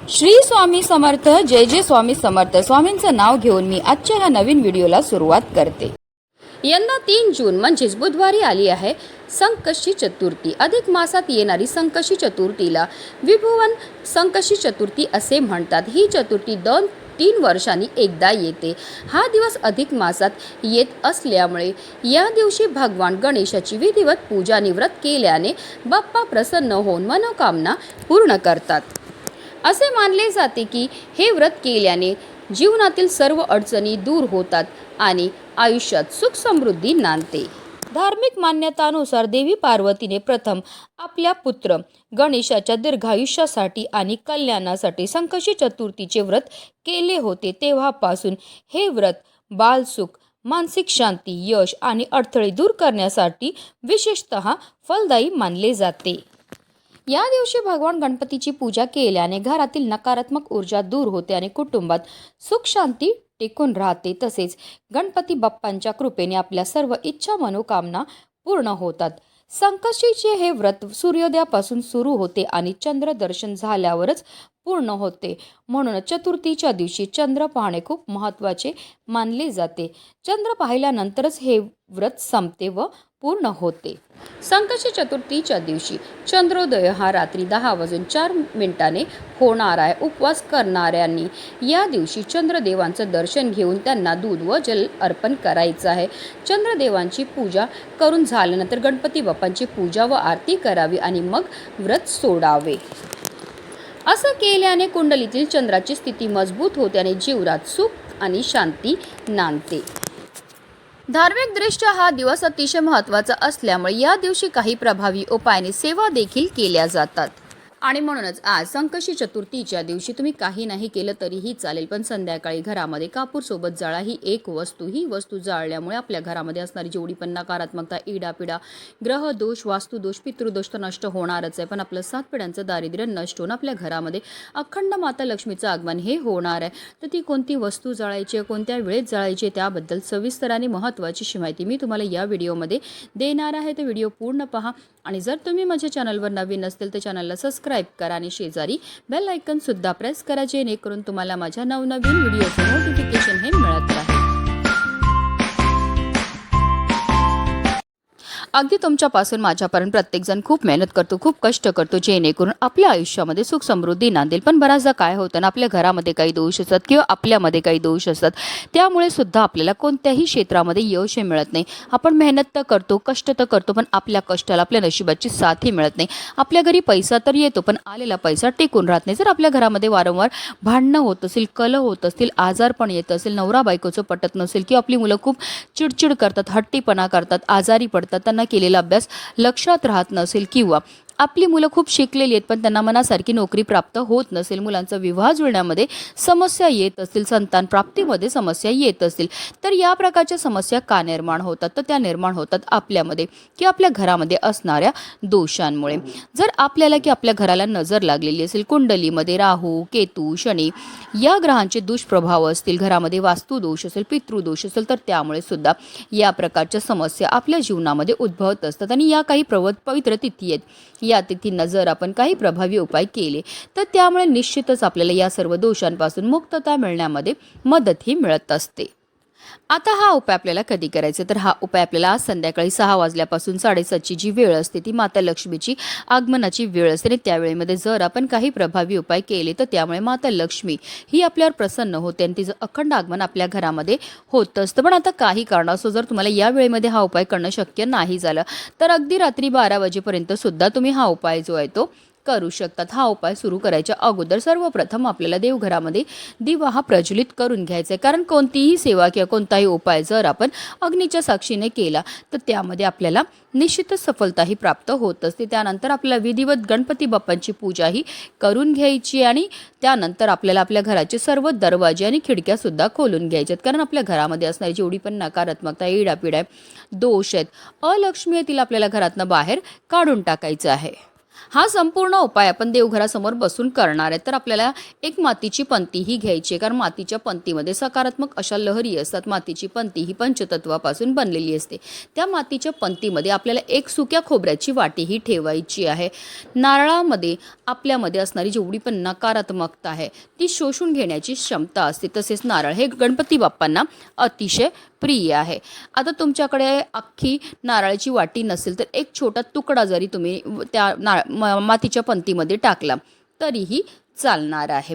श्री स्वामी समर्थ. जय जय स्वामी समर्थ. स्वामींचं नाव घेऊन मी आजच्या ह्या नवीन व्हिडिओला सुरुवात करते. यंदा 3 जून म्हणजेच बुधवारी आली आहे संकष्टी चतुर्थी. अधिक मासात येणारी संकष्टी चतुर्थीला विभुवन संकष्टी चतुर्थी असे म्हणतात. ही चतुर्थी 2-3 वर्षांनी एकदा येते. हा दिवस अधिक मासात येत असल्यामुळे या दिवशी भगवान गणेशाची विधिवत पूजा निव्रत केल्याने बाप्पा प्रसन्न होऊन मनोकामना पूर्ण करतात. असे मानले जाते की हे व्रत केल्याने जीवनातील सर्व अडचणी दूर होतात आणि आयुष्यात सुख समृद्धी नांदते. धार्मिक मान्यतानुसार देवी पार्वतीने प्रथम आपल्या पुत्र गणेशाच्या दीर्घायुष्यासाठी आणि कल्याणासाठी संकष्टी चतुर्थीचे व्रत केले होते. तेव्हापासून हे व्रत बालसुख, मानसिक शांती, यश आणि अडथळे दूर करण्यासाठी विशेषतः फलदायी मानले जाते. या दिवशी भगवान गणपतीची पूजा केल्याने घरातील नकारात्मक ऊर्जा दूर होते आणि कुटुंबात सुख शांती टिकून राहते. तसेच गणपती बाप्पांच्या कृपेने आपल्या सर्व इच्छा मनोकामना पूर्ण होतात. संकष्टीचे हे व्रत सूर्योदयापासून सुरू होते आणि चंद्र दर्शन झाल्यावरच पूर्ण होते. म्हणून चतुर्थीच्या दिवशी चंद्र पाहणे खूप महत्त्वाचे मानले जाते. चंद्र पाहिल्यानंतरच हे व्रत संपते व पूर्ण होते. संकष्टी चतुर्थीच्या दिवशी चंद्रोदय हा रात्री 10:04 होणार आहे. उपवास करणाऱ्यांनी या दिवशी चंद्रदेवांचं दर्शन घेऊन त्यांना दूध व जल अर्पण करायचं आहे. चंद्रदेवांची पूजा करून झाल्यानंतर गणपती बाप्पांची पूजा व आरती करावी आणि मग व्रत सोडावे. असं केल्याने कुंडलीतील चंद्राची स्थिती मजबूत होते आणि जीवनात सुख आणि शांती नांदते. धार्मिकदृष्ट्या हा दिवस अतिशय महत्त्वाचा असल्यामुळे या दिवशी काही प्रभावी उपायाने सेवा देखील केल्या जातात. आणि म्हणूनच आज संकष्टी चतुर्थीच्या दिवशी तुम्ही काही नाही केलं तरीही चालेल, पण संध्याकाळी घरामध्ये कापूर सोबत जाळा. ही एक वस्तू, ही वस्तू जाळल्यामुळे आपल्या घरामध्ये असणारी जेवढी पण नकारात्मकता, इडापिडा, ग्रहदोष, वास्तुदोष, पितृदोष तर नष्ट होणारच आहे, पण आपलं 7 पिढ्यांचं दारिद्र्य नष्ट होऊन आपल्या घरामध्ये अखंड माता लक्ष्मीचं आगमन हे होणार आहे. तर ती कोणती वस्तू जाळायची, कोणत्या वेळेत जाळायची त्याबद्दल सविस्तर आणि महत्त्वाची माहिती मी तुम्हाला या व्हिडिओमध्ये देणार आहे. तर व्हिडिओ पूर्ण पहा आणि जर तुम्ही माझ्या चॅनलवर नवीन असतील तर चॅनलला सबस्क्राईब करा आणि शेजारी बेल आयकॉन सुद्धा प्रेस करा, जेणेकरून तुम्हाला माझ्या नवनवीन व्हिडिओचे नोटिफिकेशन हे मिळत राहील. अगदी तुमच्यापासून माझ्यापर्यंत प्रत्येकजण खूप मेहनत करतो, खूप कष्ट करतो, जेणेकरून आपल्या आयुष्यामध्ये सुख समृद्धी नांदेल. पण बऱ्याचदा काय होतं ना, आपल्या घरामध्ये काही दोष असतात किंवा आपल्यामध्ये काही दोष असतात, त्यामुळे सुद्धा आपल्याला कोणत्याही क्षेत्रामध्ये यश मिळत नाही. आपण मेहनत तर करतो, कष्ट तर करतो, पण आपल्या कष्टाला आपल्या नशिबाची साथही मिळत नाही. आपल्या घरी पैसा तर येतो, पण आलेला पैसा टिकून राहत नाही. जर आपल्या घरामध्ये वारंवार भांडणं होत असेल, कलह होत असतील, आजार पण येत असेल, नवरा बायकोचं पटत नसेल किंवा आपली मुलं खूप चिडचिड करतात, हट्टीपणा करतात, आजारी पडतात, त्यांना केलेला अभ्यास लक्षात राहत नसेल किंवा आपली मुलं खूप शिकलेली आहेत पण त्यांना मनासारखी नोकरी प्राप्त होत नसेल, मुलांचा विवाह जुळण्यामध्ये समस्या येत असतील, संतान प्राप्तीमध्ये समस्या येत असतील, तर या प्रकारच्या समस्या का निर्माण होतात? तर त्या निर्माण होतात आपल्यामध्ये किंवा आपल्या घरामध्ये असणाऱ्या दोषांमुळे. जर आपल्याला की आपल्या घराला नजर लागलेली असेल, कुंडलीमध्ये राहू, केतू, शनी या ग्रहांचे दुष्प्रभाव असतील, घरामध्ये वास्तुदोष असेल, पितृदोष असेल, तर त्यामुळे सुद्धा या प्रकारच्या समस्या आपल्या जीवनामध्ये उद्भवत असतात. आणि या काही पवित्र तिथी आहेत, या तिथींना जर आपण काही प्रभावी उपाय केले तर त्यामुळे निश्चितच आपल्याला या सर्व दोषांपासून मुक्तता मिळण्यामध्ये मदतही मिळत असते. आता हा उपाय आपल्याला कधी करायचा? तर हा उपाय आपल्याला आज संध्याकाळी 6 वाजल्यापासून 7:30ची जी वेळ असते ती माता लक्ष्मीची आगमनाची वेळ असते. आणि त्यावेळेमध्ये जर आपण काही प्रभावी उपाय केले तर त्यामुळे माता लक्ष्मी ही आपल्यावर प्रसन्न होते आणि तिचं अखंड आगमन आपल्या घरामध्ये होत असतं. पण आता काही कारणास्तव जर तुम्हाला या वेळेमध्ये हा उपाय करणं शक्य नाही झालं तर अगदी रात्री 12 वाजेपर्यंत सुद्धा तुम्ही हा उपाय जो आहे तो करू शकतात. हा उपाय सुरू करायच्या अगोदर सर्वप्रथम आपल्याला देवघरामध्ये दिवा हा प्रज्वलित करून घ्यायचा आहे. कारण कोणतीही सेवा किंवा कोणताही उपाय जर आपण अग्नीच्या साक्षीने केला तर त्यामध्ये आपल्याला निश्चितच सफलताही प्राप्त होत असते. त्यानंतर आपल्याला विधिवत गणपती बाप्पांची पूजाही करून घ्यायची आणि त्यानंतर आपल्याला आपल्या घराचे सर्व दरवाजे आणि खिडक्या सुद्धा खोलून घ्यायच्यात. कारण आपल्या घरामध्ये असणारी जेवढी पण नकारात्मकता, इडापिडा, दोष आहेत, अलक्ष्मी आहे, तिला आपल्याला घरातनं बाहेर काढून टाकायचं आहे. हा संपूर्ण उपाय आपण देवघरासमोर बसून करणार आहे. तर आपल्याला एक मातीची पंती ही घ्यायची आहे, कारण मातीच्या पंतीमध्ये सकारात्मक अशा लहरी असतात. मातीची पंती ही पंचतत्वापासून बनलेली असते. त्या मातीच्या पंतीमध्ये आपल्याला एक सुक्या खोबऱ्याची वाटी ही ठेवायची आहे. नारळामध्ये आपल्यामध्ये असणारी जेवढी पण नकारात्मकता आहे ती शोषून घेण्याची क्षमता असते. तसेच नारळ हे गणपती बाप्पांना अतिशय प्रिय आहे. आता तुमच्याकडे अख्खी नारळाची वाटी नसेल तर एक छोटा तुकडा जरी तुम्ही त्या मातीच्या पंतीमध्ये टाकला तरीही चालणार आहे.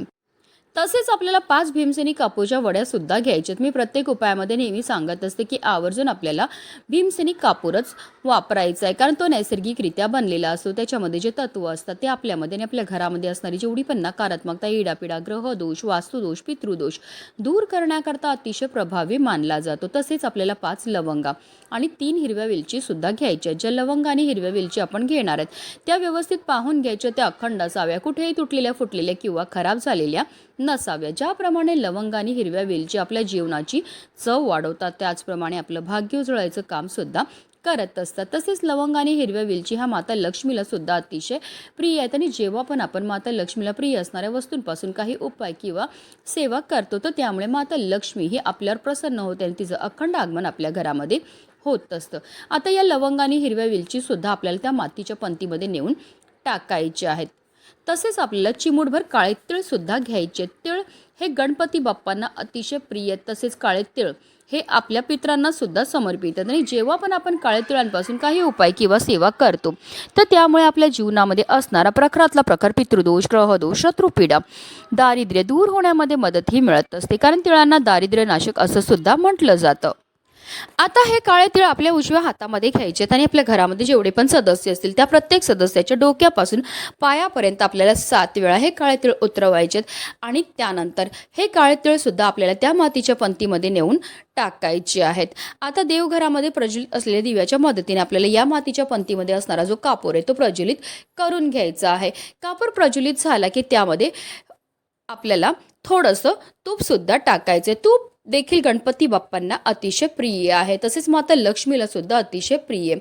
तसेच आपल्याला 5 भीमसेनी कापूरच्या वड्यासुद्धा घ्यायच्यात. मी प्रत्येक उपायामध्ये नेहमी सांगत असते की आवर्जून आपल्याला भीमसेनी कापूरच वापरायचा आहे, कारण तो नैसर्गिकरित्या बनलेला असतो. त्याच्यामध्ये जे तत्व असतात ते आपल्यामध्ये आणि आपल्या घरामध्ये असणारी जेवढी पण नकारात्मकता, इडापिडा, ग्रहदोष, वास्तुदोष, पितृदोष दूर करण्याकरता अतिशय प्रभावी मानला जातो. तसेच आपल्याला 5 लवंगा आणि 3 हिरव्या वेलची सुद्धा घ्यायच्या आहेत. ज्या लवंग आणि हिरव्या वेलची आपण घेणार आहेत त्या व्यवस्थित पाहून घ्यायच्या. त्या अखंड असाव्या, कुठेही तुटलेल्या, फुटलेल्या किंवा खराब झालेल्या नसाव्या. ज्याप्रमाणे लवंग आणि हिरव्या वेलची आपल्या जीवनाची चव वाढवतात, त्याचप्रमाणे आपलं भाग्य उजळायचं काम सुद्धा करत असतात. तसेच लवंग आणि हिरव्या वेलची हा माता लक्ष्मीला सुद्धा अतिशय प्रिय आहेत. आणि जेव्हा पण आपण माता लक्ष्मीला प्रिय असणाऱ्या वस्तूंपासून काही उपाय किंवा सेवा करतो तर त्यामुळे माता लक्ष्मी ही आपल्यावर प्रसन्न होते आणि तिचं अखंड आगमन आपल्या घरामध्ये होत असतं. आता या लवंग आणि हिरव्या वेलची सुद्धा आपल्याला त्या मातीच्या पंतीमध्ये नेऊन टाकायचे आहेत. तसेच आपल्याला चिमूटभर काळे तीळ सुद्धा घ्यायचे. तीळ हे गणपती बाप्पांना अतिशय प्रिय. तसेच काळे तीळ हे आपल्या पितरांना सुद्धा समर्पित आहेत. आणि जेव्हा पण आपण काळे तिळांपासून काही उपाय किंवा सेवा करतो तर त्यामुळे आपल्या जीवनामध्ये असणारा प्रखरातला प्रखर पितृदोष, ग्रहदोष, शत्रुपीडा, दारिद्र्य दूर होण्यामध्ये मदतही मिळत असते, कारण तिळांना दारिद्र्यनाशक असं सुद्धा म्हटलं जातं. आता हे काळे तीळ आपल्या उजव्या हातामध्ये घ्यायचे आणि आपल्या घरामध्ये जेवढे पण सदस्य असतील त्या प्रत्येक सदस्याच्या डोक्यापासून पायापर्यंत आपल्याला 7 वेळा हे काळे तीळ उतरवायचे आणि त्यानंतर हे काळे तीळ सुद्धा आपल्याला त्या मातीच्या पंतीमध्ये नेऊन टाकायचे आहेत. आता देवघरामध्ये प्रज्वलित असलेल्या दिव्याच्या मदतीने आपल्याला या मातीच्या पंतीमध्ये असणारा जो कापूर आहे तो प्रज्वलित करून घ्यायचा आहे. कापूर प्रज्वलित झाला की त्यामध्ये आपल्याला थोडंसं तूप सुद्धा टाकायचं. तूप देखील गणपती बाप्पांना अतिशय प्रिय आहे. तसेच माता लक्ष्मीला सुद्धा अतिशय प्रिय.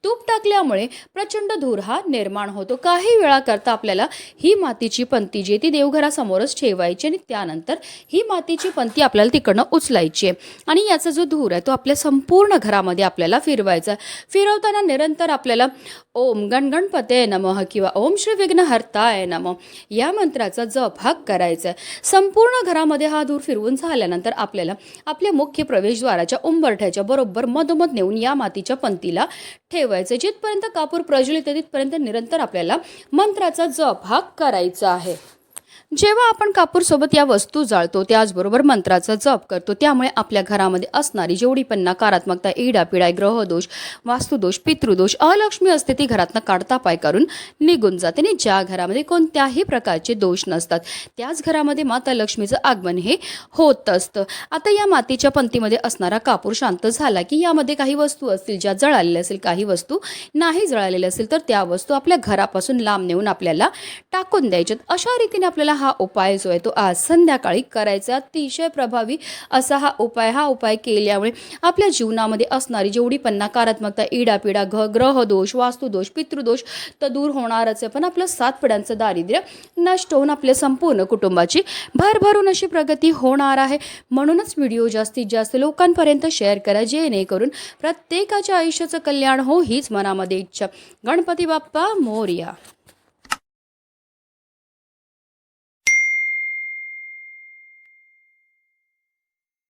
तूप टाकल्यामुळे प्रचंड धूर हा निर्माण होतो. काही वेळा करता आपल्याला ही मातीची पंती जी ती देवघरासमोरच ठेवायची आणि त्यानंतर ही मातीची पंती आपल्याला तिकडनं उचलायची आहे आणि याचा जो धूर आहे तो आपल्या संपूर्ण घरामध्ये आपल्याला फिरवायचा. फिरवताना निरंतर आपल्याला ओम गणगणपते नमः किंवा ओम श्री विघ्नहर्ताय नमः या मंत्राचा जप हा करायचा. संपूर्ण घरामध्ये हा धूर फिरवून झाल्यानंतर आपल्याला आपल्या मुख्य प्रवेशद्वाराच्या उंबरठ्याच्या बरोबर मधोमध नेऊन या मातीच्या पंतीला ठेवायचं. जिथपर्यंत कापूर प्रज्वलित आहे तिथपर्यंत निरंतर आपल्याला मंत्राचा जप हा करायचा आहे. जेव्हा आपण कापूर सोबत या वस्तू जाळतो त्याचबरोबर मंत्राचा जप करतो त्यामुळे आपल्या घरामध्ये असणारी जेवढी पण नकारात्मकता, इडापिडा, ग्रहदोष, वास्तुदोष, पितृदोष, अलक्ष्मी असते ती घरातनं काढता पाय करून निघून जाते. आणि ज्या घरामध्ये कोणत्याही प्रकारचे दोष नसतात त्याच घरामध्ये माता लक्ष्मीचं आगमन हे होत असतं. आता या मातीच्या पंतीमध्ये असणारा कापूर शांत झाला की यामध्ये काही वस्तू असतील ज्या जळालेल्या असेल, काही वस्तू नाही जळालेल्या असेल तर त्या वस्तू आपल्या घरापासून लांब नेऊन आपल्याला टाकून द्यायच्यात. अशा रीतीने आपल्याला हा उपाय जो आहे तो आज संध्याकाळी करायचा. अतिशय प्रभावी असा हा उपाय केल्यामुळे आपल्या जीवनामध्ये असणारी जेवढी पण नकारात्मकता, इडापिडा, ग्रहदोष, वास्तुदोष, पितृदोष तर दूर होणारच आहे, पण आपलं 7 पिढ्यांचं दारिद्र्य नष्ट होऊन आपल्या संपूर्ण कुटुंबाची भरभरून अशी प्रगती होणार आहे. म्हणूनच व्हिडिओ जास्तीत जास्त लोकांपर्यंत शेअर करा जेणेकरून प्रत्येकाच्या आयुष्याचं कल्याण हो हीच मनामध्ये इच्छा. गणपती बाप्पा मोरया.